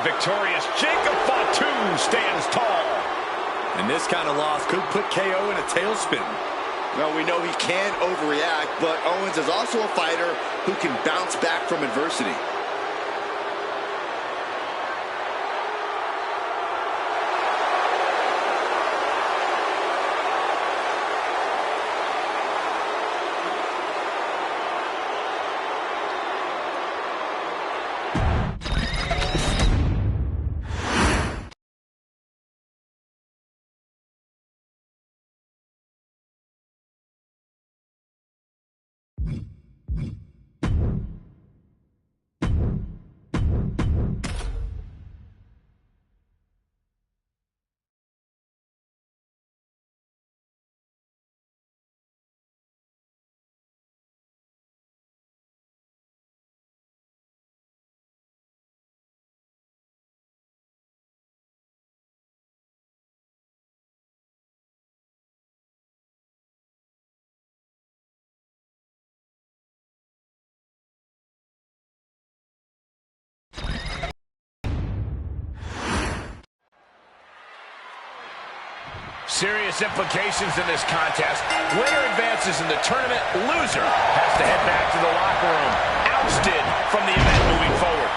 victorious. Jacob Fatu stands tall. And this kind of loss could put KO in a tailspin. Well, we know he can overreact, but Owens is also a fighter who can bounce back from adversity. Serious implications in this contest. Winner advances in the tournament. Loser has to head back to the locker room. Ousted from the event moving forward.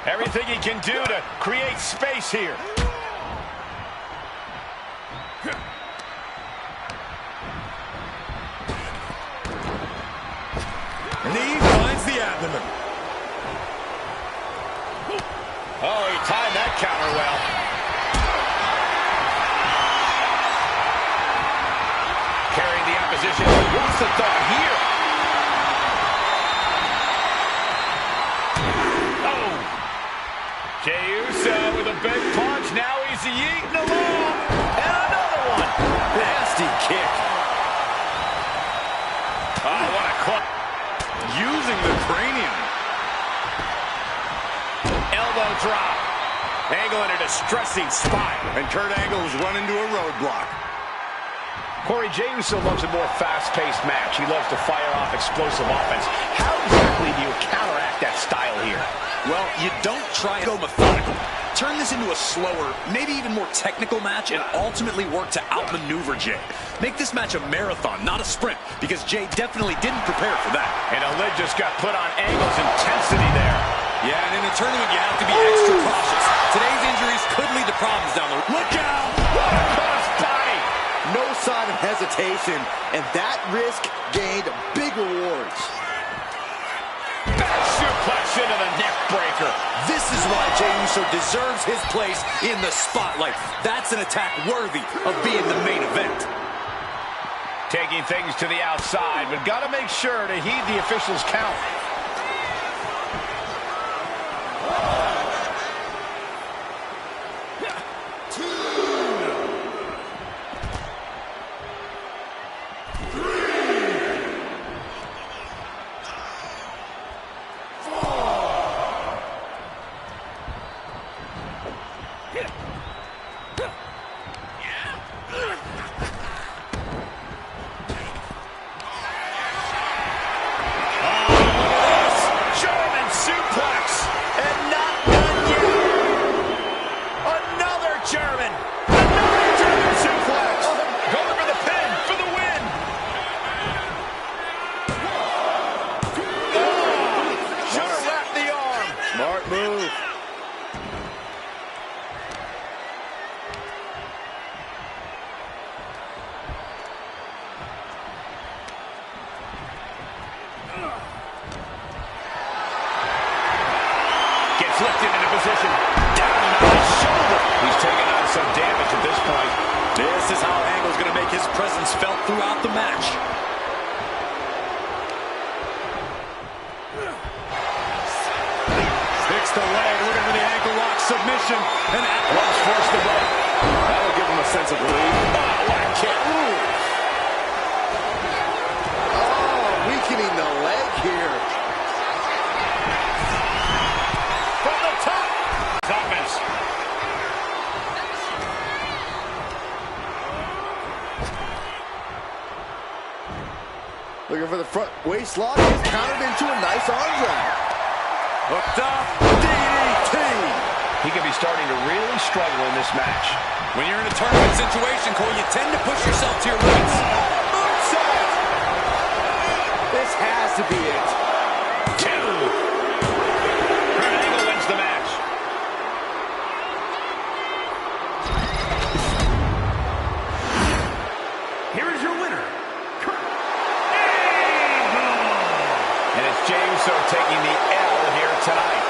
Everything he can do to create space here. Knee finds the abdomen. Oh, he timed that counter well. Carrying the opposition. What's the thought here? Oh! Jey Uso with a big punch. Now he's yeeting along. And another one. Nasty kick. Oh, what a club. Using the cranium. Elbow drop. Angle in a distressing spot. And Kurt Angle's run into a roadblock. Corey, Jey Uso loves a more fast-paced match. He loves to fire off explosive offense. How exactly do you counteract that style here? Well, you don't try to go methodical. Turn this into a slower, maybe even more technical match and ultimately work to outmaneuver Jey. Make this match a marathon, not a sprint, because Jey definitely didn't prepare for that. And a lid just got put on Angle's intensity there. Yeah, and in a tournament, you have to be extra cautious. Today's injuries could lead to problems down the road. Look out! What a cross body! No sign of hesitation, and that risk gained big rewards. Back suplex into the neck breaker. This is why Jey Uso deserves his place in the spotlight. That's an attack worthy of being the main event. Taking things to the outside, but got to make sure to heed the officials' count. Lifted into position. Down on his shoulder. He's taking on some damage at this point. This is how Angle's going to make his presence felt throughout the match. Picks the leg, looking for the ankle lock submission. And Once forced the break. That'll give him a sense of relief. Oh, what a kick. Oh, weakening the leg here. Looking for the front waist lock. He's countered into a nice arm drag. Hooked up. DDT. He could be starting to really struggle in this match. When you're in a tournament situation, Cole, you tend to push yourself to your limits. This has to be it. 2. Kurt Angle wins the match. Here is your winner, Kurt Angle. And it's Jey Uso taking the L here tonight.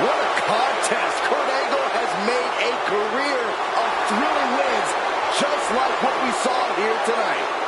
What a contest. Kurt Angle has made a career of thrilling wins, just like what we saw here tonight.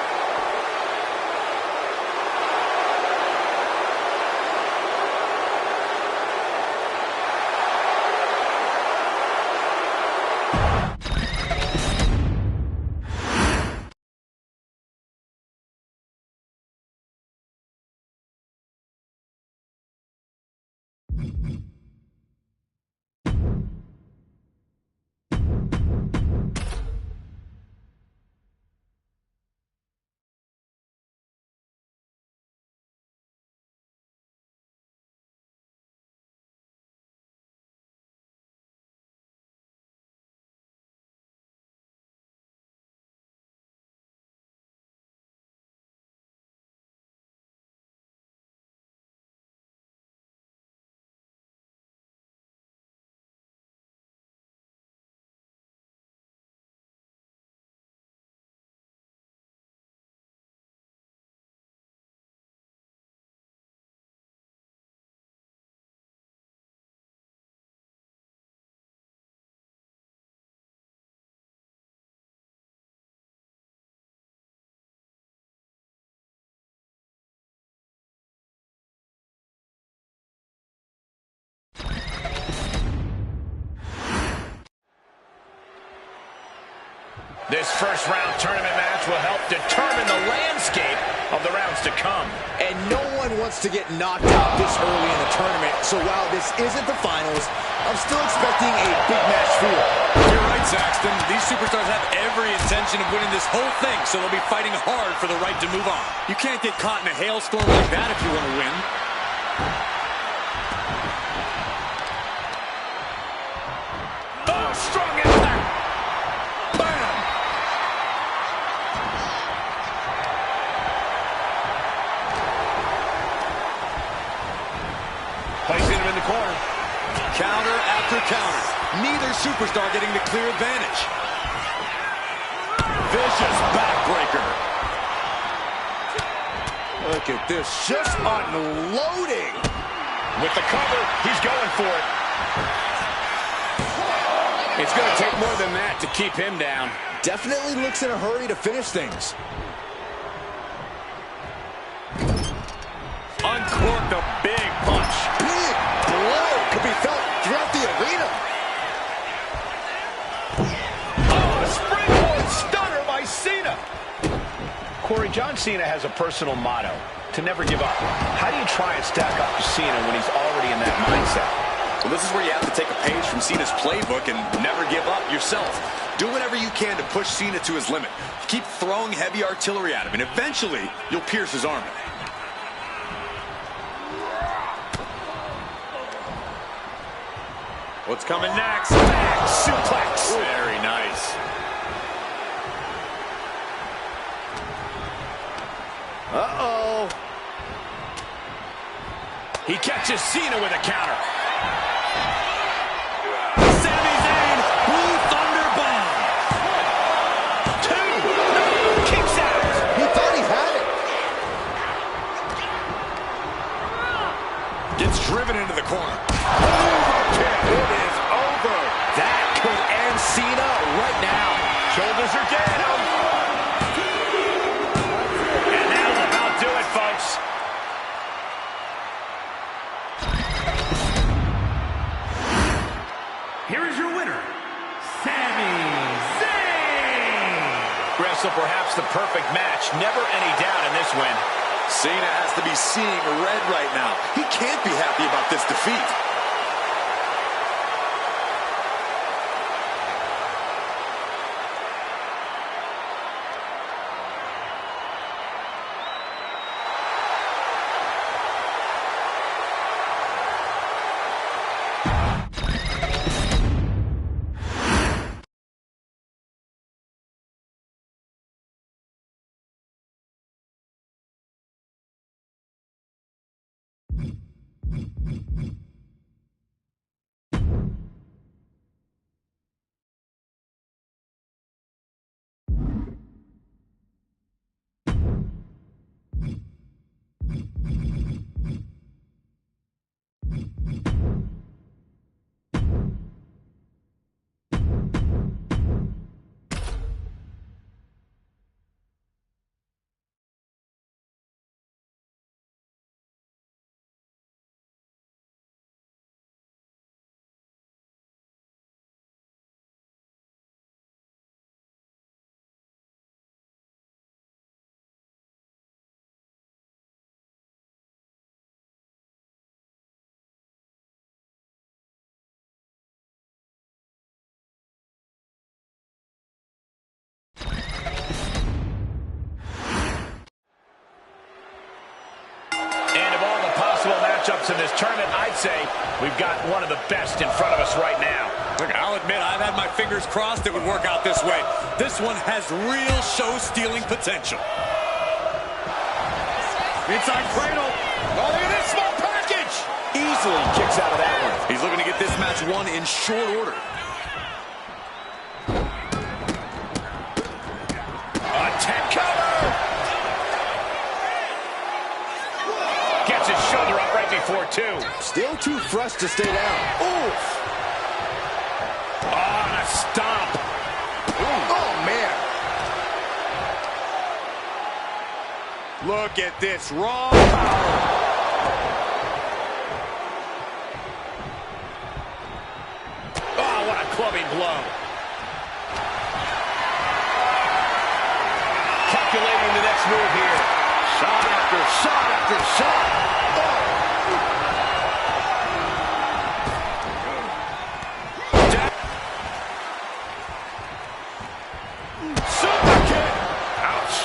This first round tournament match will help determine the landscape of the rounds to come. And no one wants to get knocked out this early in the tournament, so while this isn't the finals, I'm still expecting a big match feel. You're right, Saxton. These superstars have every intention of winning this whole thing, so they'll be fighting hard for the right to move on. You can't get caught in a hailstorm like that if you want to win. Oh, strong impact. Bam. Placing him in the corner. Counter after counter. Neither superstar getting the clear advantage. Vicious backbreaker. Look at this, just unloading. With the cover, he's going for it. It's going to take more than that to keep him down. Definitely looks in a hurry to finish things. Uncorked a big punch. Big blow could be felt throughout the arena. Oh, a springboard stunner by Cena. Corey, John Cena has a personal motto, to never give up. How do you try and stack up to Cena when he's already in that mindset? Well, this is where you have to take a page from Cena's playbook and never give up yourself. Do whatever you can to push Cena to his limit. Keep throwing heavy artillery at him, and eventually, you'll pierce his armor. What's coming next? Back suplex. Very nice. Uh-oh. He catches Cena with a counter. Sami Zayn, Blue Thunder Bomb. 2. Kicks out. He thought he had it. Gets driven into the corner. It is over. That could end Cena right now. Shoulders are getting him. And that'll about do it, folks. Here is your winner, Sami Zayn. Wrestle perhaps the perfect match. Never any doubt in this win. Cena has to be seeing red right now. He can't be happy about this defeat. Matchups in this tournament, I'd say we've got one of the best in front of us right now. Look, I'll admit, I've had my fingers crossed it would work out this way. This one has real show-stealing potential. Inside cradle. Oh, look at this small package. Easily kicks out of that one. He's looking to get this match won in short order. A 10 cover. Gets his shoulder up right before two. Still too fresh to stay down. Oof. Oh, and a stomp. Oh, man. Look at this raw power. Oh, what a clubbing blow. Calculating the next move here. Shot after shot after shot. Super kick. Ouch.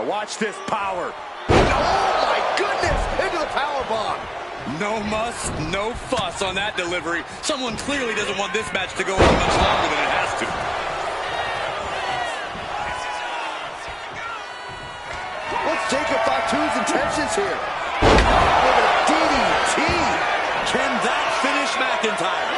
Watch this power. Oh, my goodness. Into the power bomb. No muss, no fuss on that delivery. Someone clearly doesn't want this match to go on much longer than it has to. What's Jacob Fatu's intentions here? With a DDT. Can that finish McIntyre?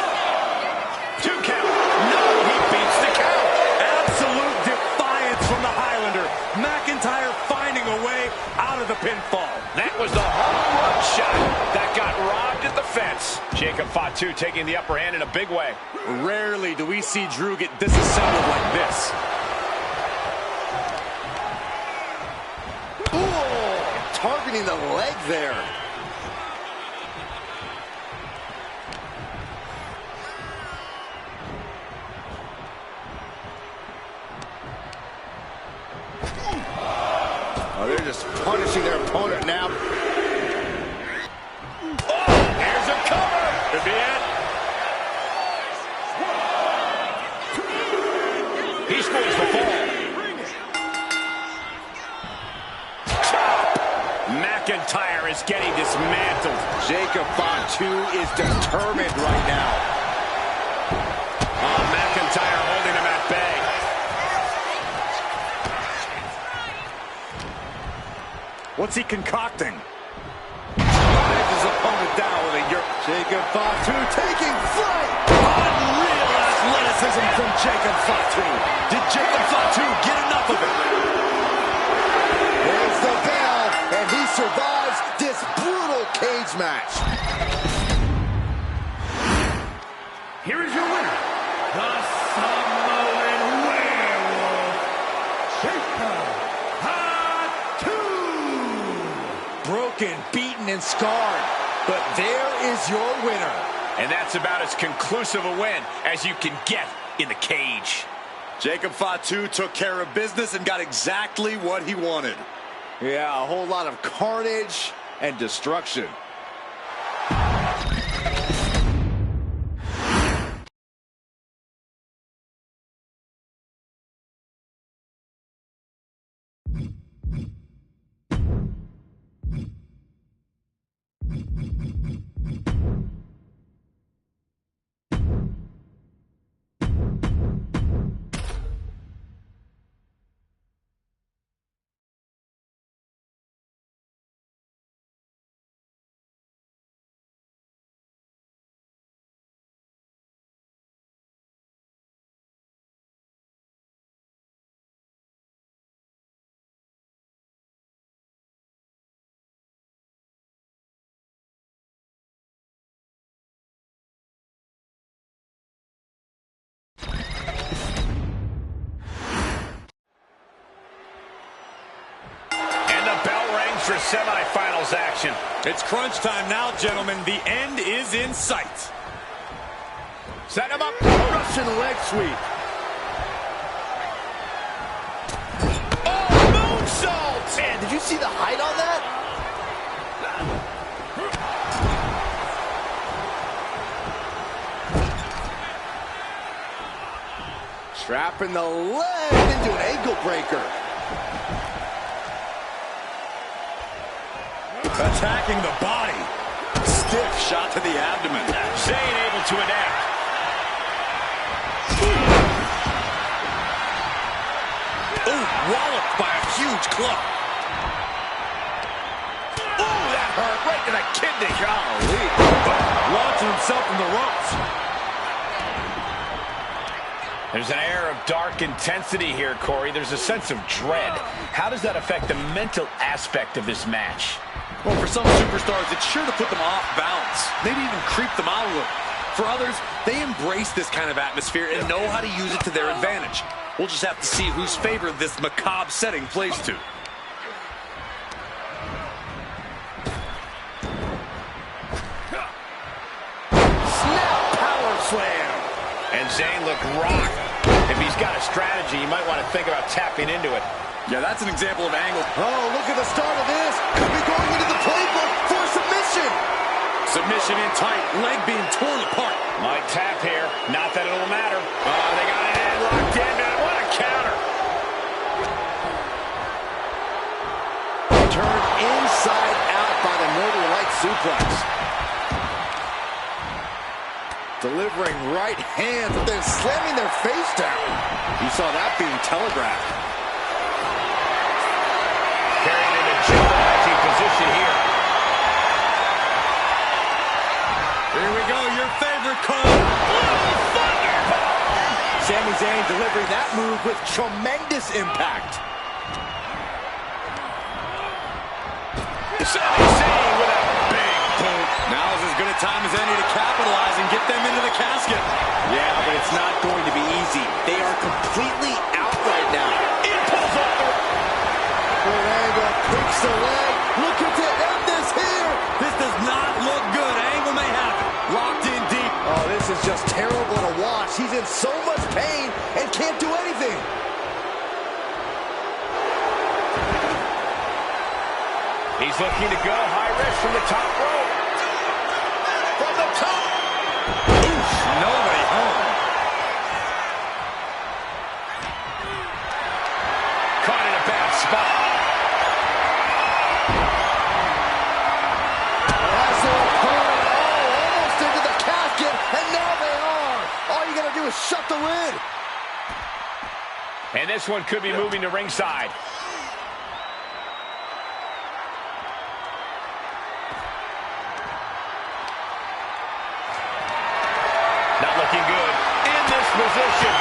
2 count. No, he beats the count. Absolute defiance from the Highlander. McIntyre finding a way out of the pinfall. That was the home run shot that got robbed at the fence. Jacob Fatu taking the upper hand in a big way. Rarely do we see Drew get disassembled like this. Ooh, targeting the leg there. Oh, they're just punishing their opponent now. Oh, here's a cover. Could be it. He scores the fall. McIntyre is getting dismantled. Jacob Fatu is determined right now. Oh, McIntyre holding him at bay. What's he concocting? Takes his opponent down with a yerk. Jacob Fatu taking flight. Unreal athleticism from Jacob Fatu. Did Jacob Fatu get enough of it? There's the bell, and he survives this brutal cage match. Here is your winner, the Samoan Werewolf, Jacob Fatu. Broken, beaten, and scarred, but there is your winner. And that's about as conclusive a win as you can get in the cage. Jacob Fatu took care of business and got exactly what he wanted. Yeah, a whole lot of carnage and destruction. for semifinals action. It's crunch time now, gentlemen. The end is in sight. Set him up. Russian leg sweep. Oh, moonsault! Man, did you see the height on that? Trapping the leg into an ankle breaker. Attacking the body. Stiff shot to the abdomen. Zayn able to adapt. Ooh, walloped by a huge club. Ooh, that hurt right to the kidney. Golly. Launching himself from the ropes. There's an air of dark intensity here, Corey. There's a sense of dread. How does that affect the mental aspect of this match? Well, for some superstars, it's sure to put them off balance. Maybe even creep them out a little. For others, they embrace this kind of atmosphere and know how to use it to their advantage. We'll just have to see whose favor this macabre setting plays to. Snap power slam. And Zayn looked rocked. If he's got a strategy, you might want to think about tapping into it. Yeah, that's an example of angle. Oh, look at the start of this. Could be going into the playbook for submission. Submission in tight, leg being torn apart. Might tap here. Not that it'll matter. Oh, they got it in, locked in, man. What a counter. Turned inside out by the Northern Light suplex. Delivering right hands, then slamming their face down. You saw that being telegraphed. Carried into challenging position here. Here we go, your favorite call. Sami Zayn delivering that move with tremendous impact. Sami Zayn with a big boot. Now's as good a time as any to capitalize and get them into the casket. Yeah, but it's not going to be easy. They are completely out right now. It pulls off the... Kurt Angle picks the leg. Looking to end this here. This does not look good. Angle may have it. Locked in deep. Oh, this is just terrible to watch. He's in so much pain and can't do anything. He's looking to go high risk from the top rope. From the top. Oof, nobody home. Caught in a bad spot. As they're pulling almost into the casket, and now they are. All you got to do is shut the lid. And this one could be moving to ringside. Not looking good in this position.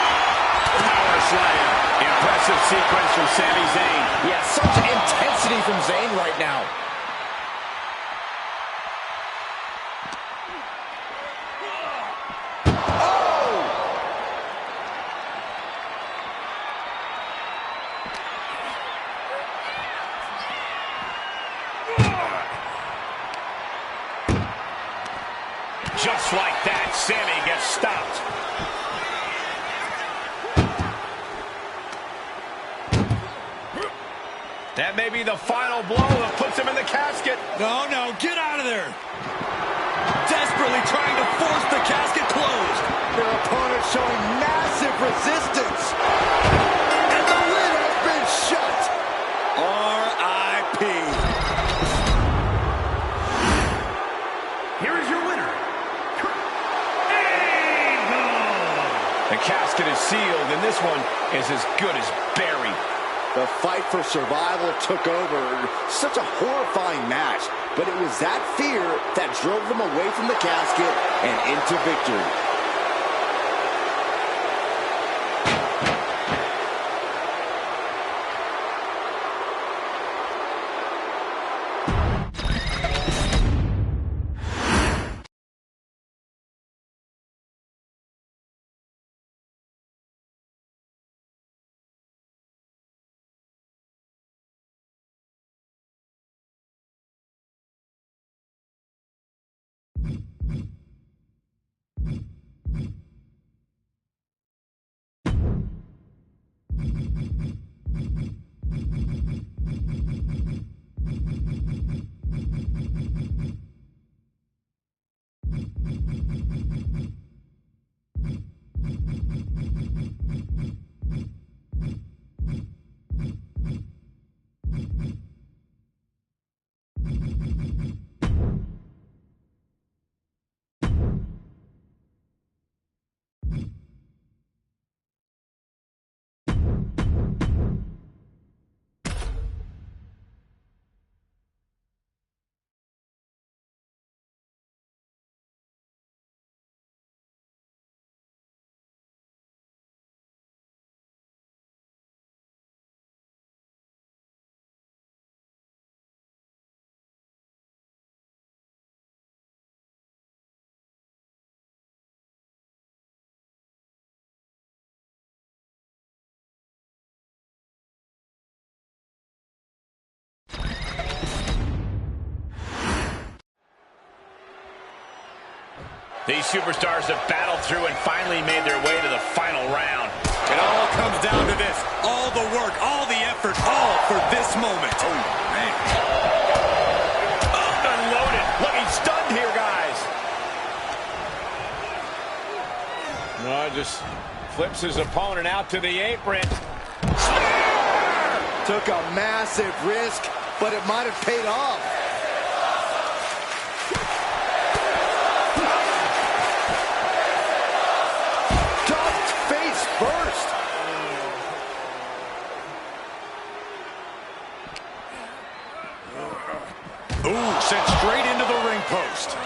Power slam. Impressive sequence from Sami Zayn. Yeah, such intensity from Zayn right now. Just like that, Sami gets stopped. That may be the final blow that puts him in the casket. No, get out of there. Desperately trying to force the casket closed. Their opponent showing massive resistance. And the lid has been shut. R.I.P. Here is your winner, Kurt Angle. The casket is sealed, and this one is as good as buried. The fight for survival took over. Such a horrifying match. But it was that fear that drove them away from the casket and into victory. These superstars have battled through and finally made their way to the final round. It all comes down to this. All the work, all the effort, all for this moment. Oh, man. Unloaded. Looking stunned here, guys. No, just flips his opponent out to the apron. Took a massive risk, but it might have paid off. Ducked face first. Ooh, sent straight into the ring post.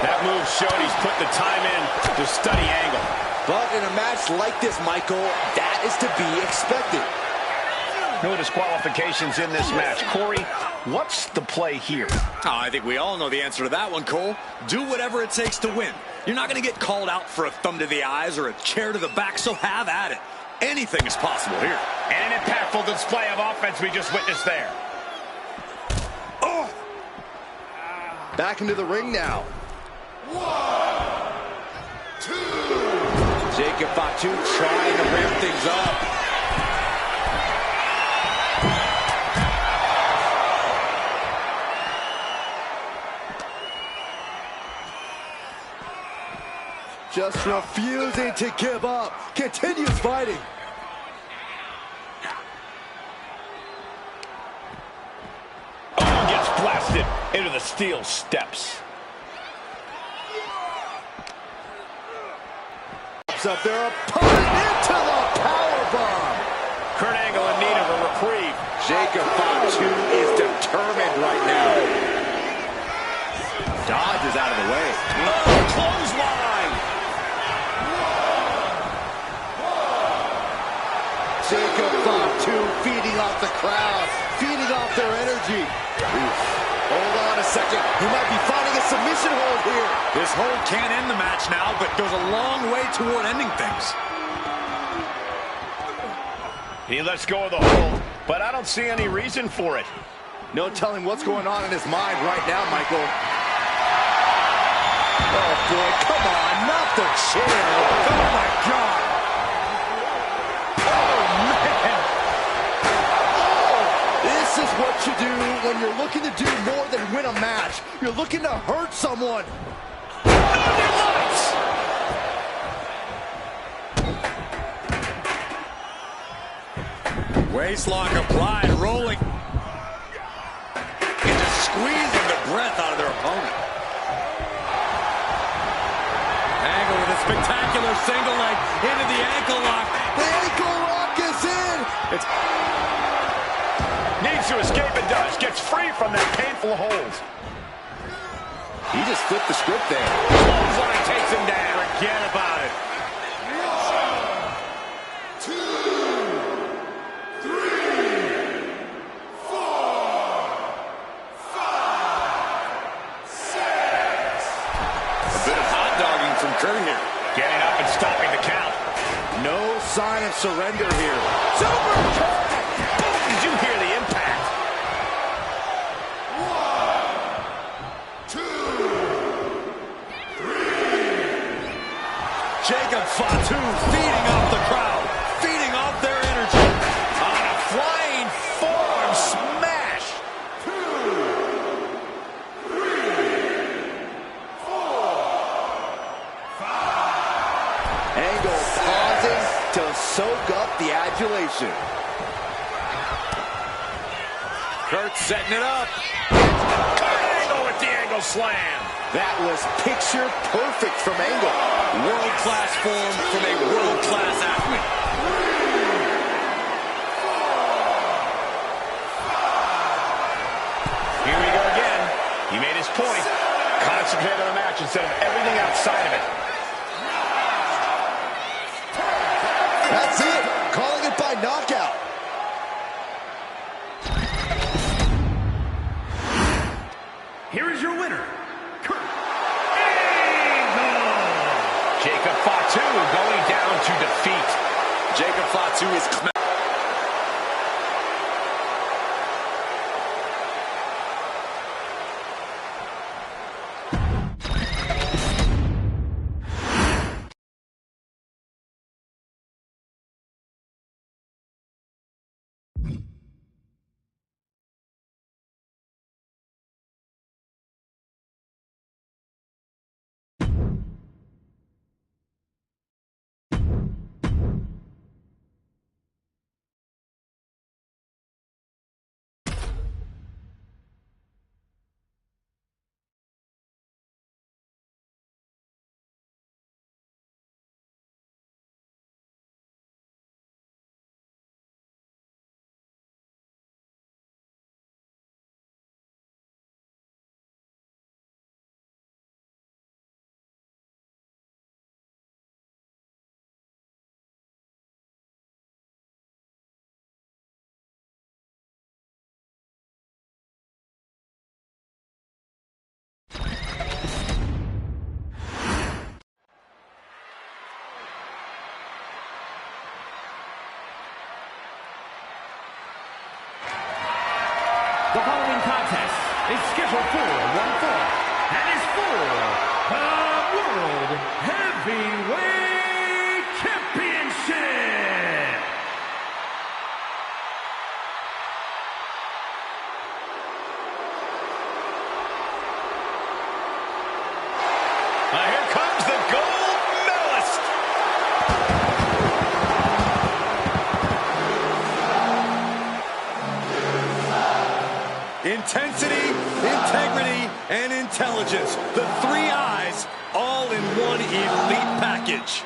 That move showed he's put the time in to study angle. But in a match like this, Michael, that is to be expected. No disqualifications in this match. Corey, what's the play here? Oh, I think we all know the answer to that one, Cole. Do whatever it takes to win. You're not going to get called out for a thumb to the eyes or a chair to the back, so have at it. Anything is possible here. And an impactful display of offense we just witnessed there. Oh! Back into the ring now. 1, 2. Jacob Fatu trying to ramp things up. Just refusing to give up. Continues fighting. Oh, gets blasted into the steel steps. Up their opponent into the powerbomb. Kurt Angle in need of a reprieve. Jacob Fatu is determined right now. Dodge is out of the way. Oh, clothesline. Jacob Fatu feeding off the crowd, feeding off their energy. Oof. Hold on a second. He might be finding a submission hold here. This hold can't end the match now, but goes a long way toward ending things. He lets go of the hold, but I don't see any reason for it. No telling what's going on in his mind right now, Michael. Oh, boy, come on, not the chair. Oh, my God. Oh, man. Oh, this is what you do when you're looking to do more than win a match. You're looking to hurt someone. Waistlock applied, rolling. And just squeezing the breath out of their opponent. Angle with a spectacular single leg into the ankle lock. The ankle lock is in. Needs to escape and does. Gets free from that painful hold. He just flipped the script there. Clothesline takes him down. Forget about it. 1, 2, 3, 4, 5, 6. A bit of hot dogging from Kurt here. Getting up and stopping the count. No sign of surrender here. Super kick. Did you hear the impact? 1, 2, 3. Jacob Fatu feeding off the crowd, feeding off their energy. On a flying forearm smash. 2, 3, 4, 5. Angle pausing to soak up the adulation. Kurt setting it up. Kurt Angle with the angle slam. That was picture perfect from Angle. World-class form from a world-class athlete. 3, 4, 5. Here we go again. He made his point. Concentrate on the match instead of everything outside of it. That's it. Calling it by knockout. Here is your winner, Kurt Angle. Jacob Fatu going down bound to defeat. Jacob Fatu is... The following contest is scheduled for one fall and is for the World Heavyweight Championship. Now here comes the gold medalist. Intensity, integrity, and intelligence. The three eyes, all in one elite package.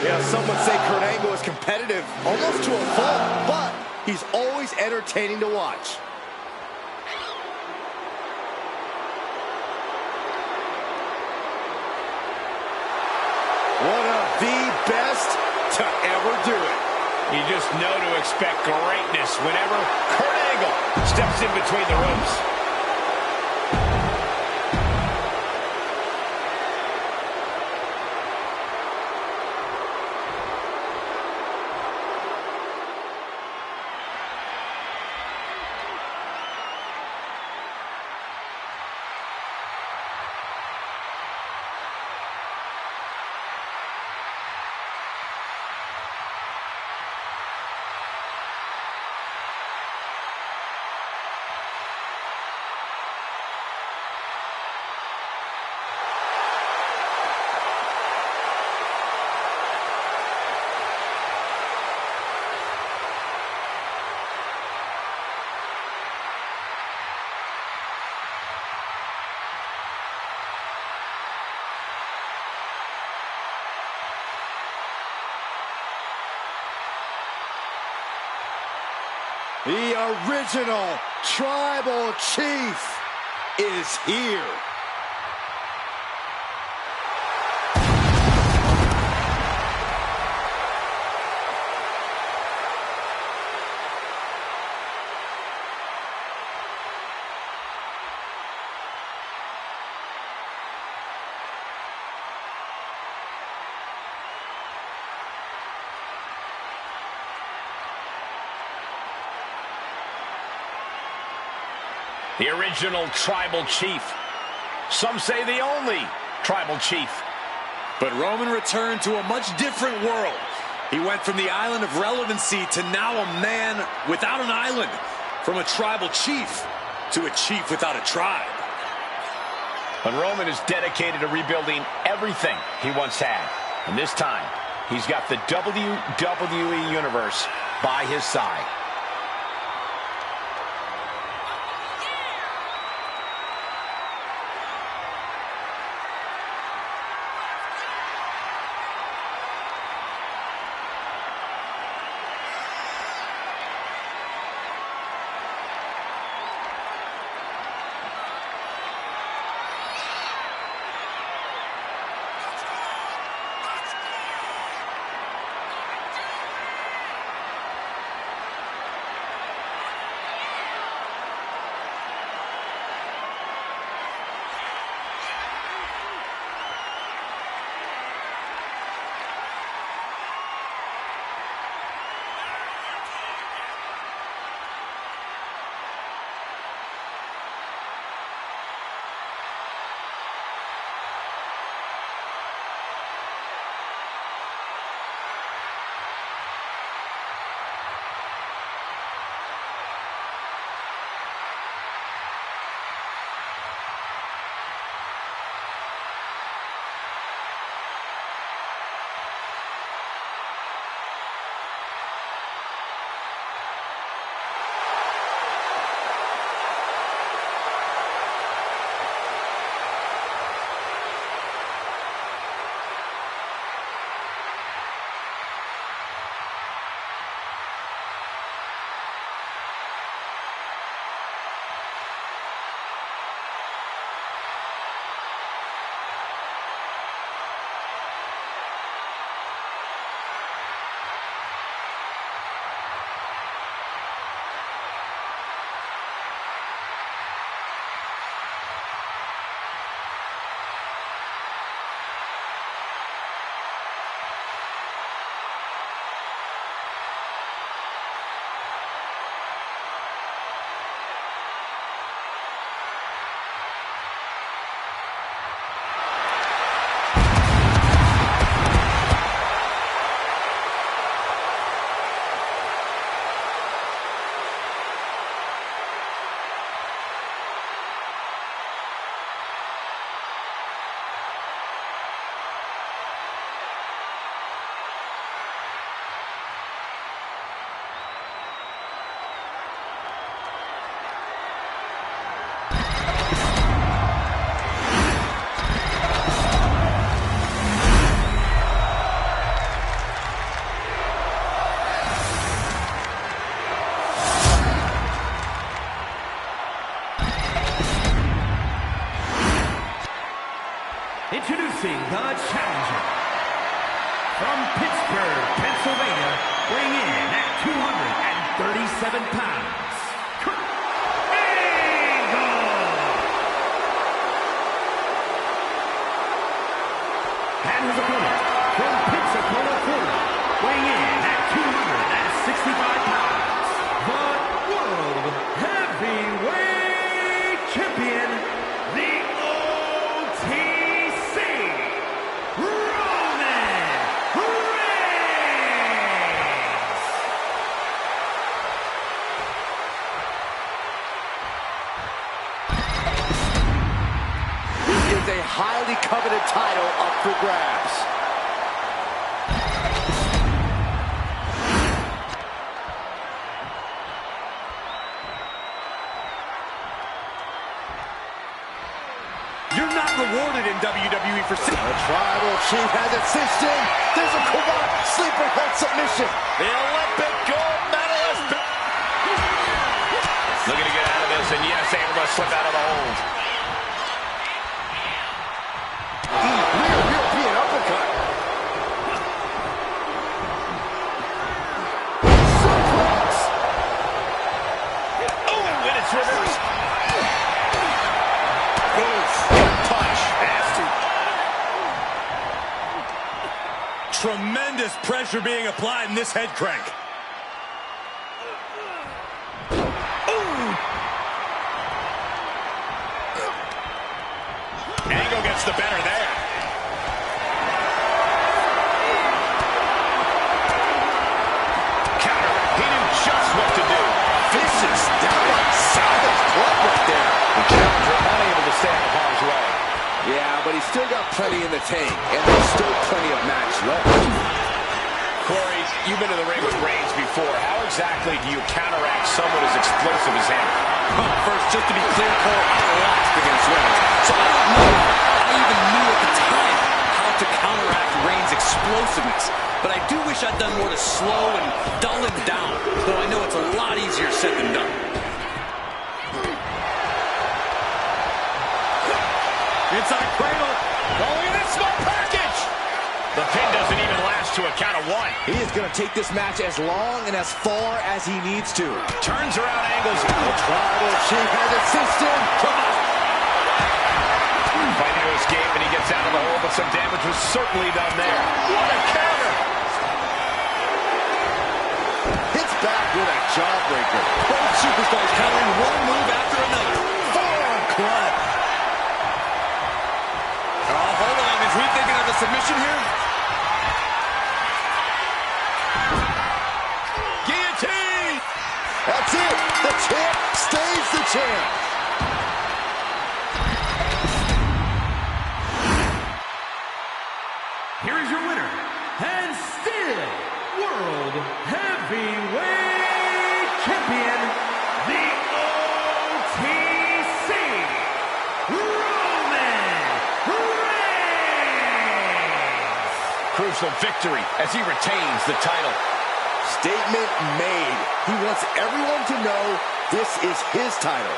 Yeah, some would say Kurt Angle is competitive, almost to a fault, but he's always entertaining to watch. One of the best to ever do it. You just know to expect greatness whenever Kurt Angle steps in between the ropes. The original Tribal Chief is here. The original Tribal Chief. Some say the only Tribal Chief. But Roman returned to a much different world. He went from the island of relevancy to now a man without an island. From a tribal chief to a chief without a tribe. But Roman is dedicated to rebuilding everything he once had. And this time, he's got the WWE Universe by his side. Introducing the challenger from Pittsburgh, Pennsylvania, weighing in at 237 pounds, Kurt Angle. And his opponent from Pensacola, Florida, weighing in at 265 pounds, the World Heavyweight Champion, the OTC, Roman Reigns. This is a highly coveted title up for grabs. You're not rewarded in WWE for The Tribal Chief has it cinched in. There's a Kawhi sleeper hold submission. The Olympic gold medalist. Looking to get out of this, and yes, able to slip out of the hold. Deep rear European uppercut. Suplex. Oh, and it's reversed. Punch. Nasty. tremendous pressure being applied in this head crank. Angle gets the better there. Counter. He knew just what to do. Vicious, downright savage club right there. The challenger unable to stay out of harm's way. Yeah, but he's still got plenty in the tank, and there's still plenty of match left. Corey, you've been in the ring with Reigns before. How exactly do you counteract someone as explosive as him? Well, first, just to be clear, Cole, I lost against Reigns. So I don't know I even knew at the time how to counteract Reigns' explosiveness. But I do wish I'd done more to slow and dull him down, though I know it's a lot easier said than done. Inside cradle. Oh, look at this small package! The pin doesn't even last to a count of one. He is going to take this match as long and as far as he needs to. Turns around angles. The Tribal Chief has it cinched in. Fighting to escape, and he gets out of the hole, but some damage was certainly done there. What a counter! Hits back with a jawbreaker. Both superstars countering one move after another. Forearm club. Oh, hold on. Is he thinking of a submission here? Guillotine! That's it. The champ stays the champ. Here is your winner, and still World Heavyweight Champion, the OTC, Roman Reigns. Crucial victory as he retains the title. Statement made. He wants everyone to know this is his title.